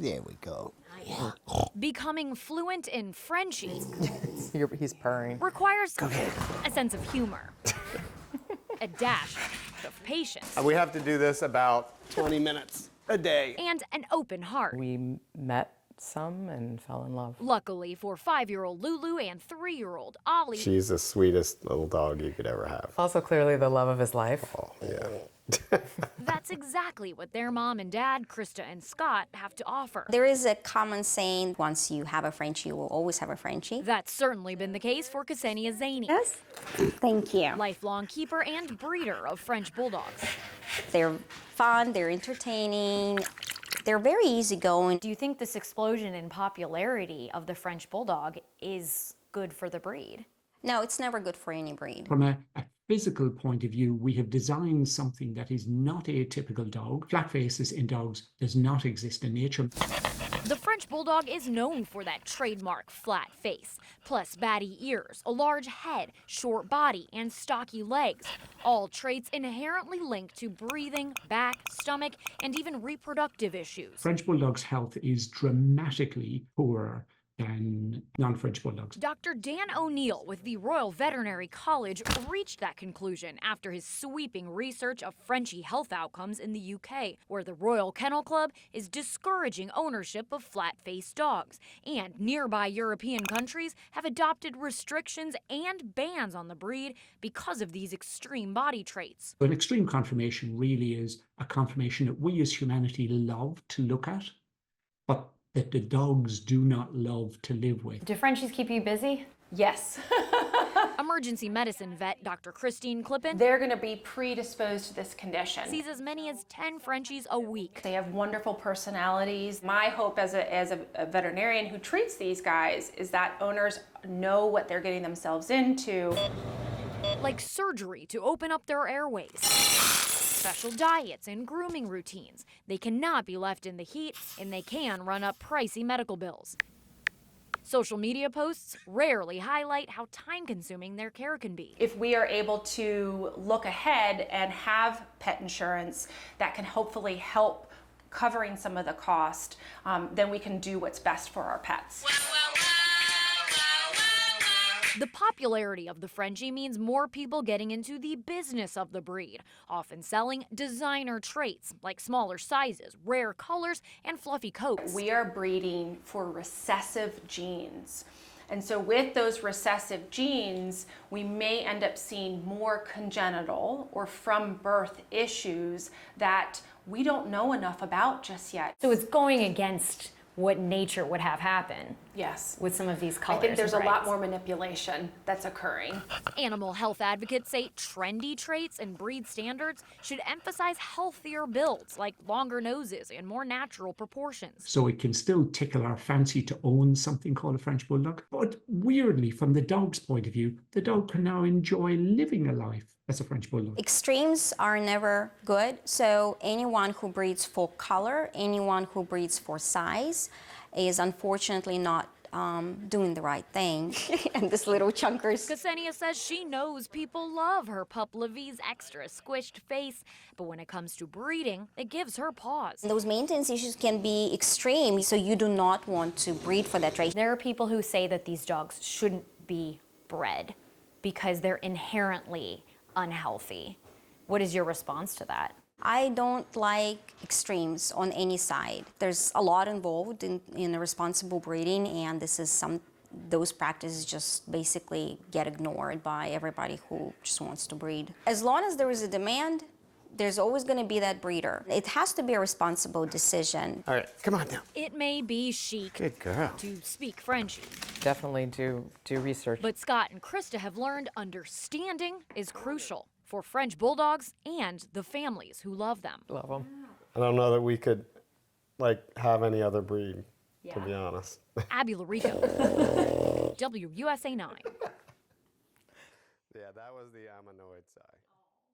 There we go. Becoming fluent in Frenchies He's purring. requires a sense of humor, a dash of patience, We have to do this about 20 minutes a day. and an open heart. We met some and fell in love. Luckily for 5-year-old Lulu and 3-year-old Ollie, She's the sweetest little dog you could ever have. Also clearly the love of his life. Oh, yeah. that's exactly what their mom and dad, Krista and Scott, have to offer. There is a common saying, once you have a Frenchie, you will always have a Frenchie. That's certainly been the case for Ksenia Zaney, Yes. Thank you. lifelong keeper and breeder of French bulldogs. They're fun, they're entertaining, they're very easygoing. Do you think this explosion in popularity of the French bulldog is good for the breed? No, it's never good for any breed. From a physical point of view, we have designed something that is not a typical dog. Flat faces in dogs does not exist in nature. The French bulldog is known for that trademark flat face, plus batty ears, a large head, short body, and stocky legs, all traits inherently linked to breathing, back, stomach, and even reproductive issues. French Bulldog's health is dramatically poorer than non-French Bulldogs. Dr. Dan O'Neill with the Royal Veterinary College reached that conclusion after his sweeping research of Frenchie health outcomes in the UK, where the Royal Kennel Club is discouraging ownership of flat-faced dogs, and nearby European countries have adopted restrictions and bans on the breed because of these extreme body traits. An extreme conformation really is a conformation that we as humanity love to look at, but that the dogs do not love to live with. Do Frenchies keep you busy? Yes. Emergency medicine vet Dr. Christine Klippen They're going to be predisposed to this condition. sees as many as 10 Frenchies a week. They have wonderful personalities. My hope as a veterinarian who treats these guys is that owners know what they're getting themselves into. Like surgery to open up their airways, special diets and grooming routines. They cannot be left in the heat, and they can run up pricey medical bills. Social media posts rarely highlight how time-consuming their care can be. If we are able to look ahead and have pet insurance that can hopefully help covering some of the cost, then we can do what's best for our pets. The popularity of the Frenchie means more people getting into the business of the breed, often selling designer traits like smaller sizes, rare colors, and fluffy coats. We are breeding for recessive genes. And so with those recessive genes, we may end up seeing more congenital or from birth issues that we don't know enough about just yet. So it's going against what nature would have happen. Yes. With some of these I colors. think there's a and lot brights. more manipulation that's occurring. Animal health advocates say trendy traits and breed standards should emphasize healthier builds like longer noses and more natural proportions. So it can still tickle our fancy to own something called a French Bulldog. But weirdly, from the dog's point of view, the dog can now enjoy living a life as a French Bulldog. Extremes are never good, so anyone who breeds for color, anyone who breeds for size is unfortunately not doing the right thing. And this little chunkers. Ksenia says she knows people love her pup Levy's extra squished face, but when it comes to breeding, it gives her pause. Those maintenance issues can be extreme, so you do not want to breed for that trait. There are people who say that these dogs shouldn't be bred because they're inherently unhealthy. What is your response to that? I don't like extremes on any side. There's a lot involved in responsible breeding, and those practices just basically get ignored by everybody who just wants to breed. As long as there is a demand, there's always going to be that breeder. It has to be a responsible decision. All right, come on now. It may be chic Good girl. to speak Frenchie, Definitely do research. but Scott and Krista have learned understanding is crucial for French bulldogs and the families who love them. Love them. I don't know that we could, have any other breed, to be honest. Abby Larico, WUSA 9. Yeah, that was the I'm annoyed side.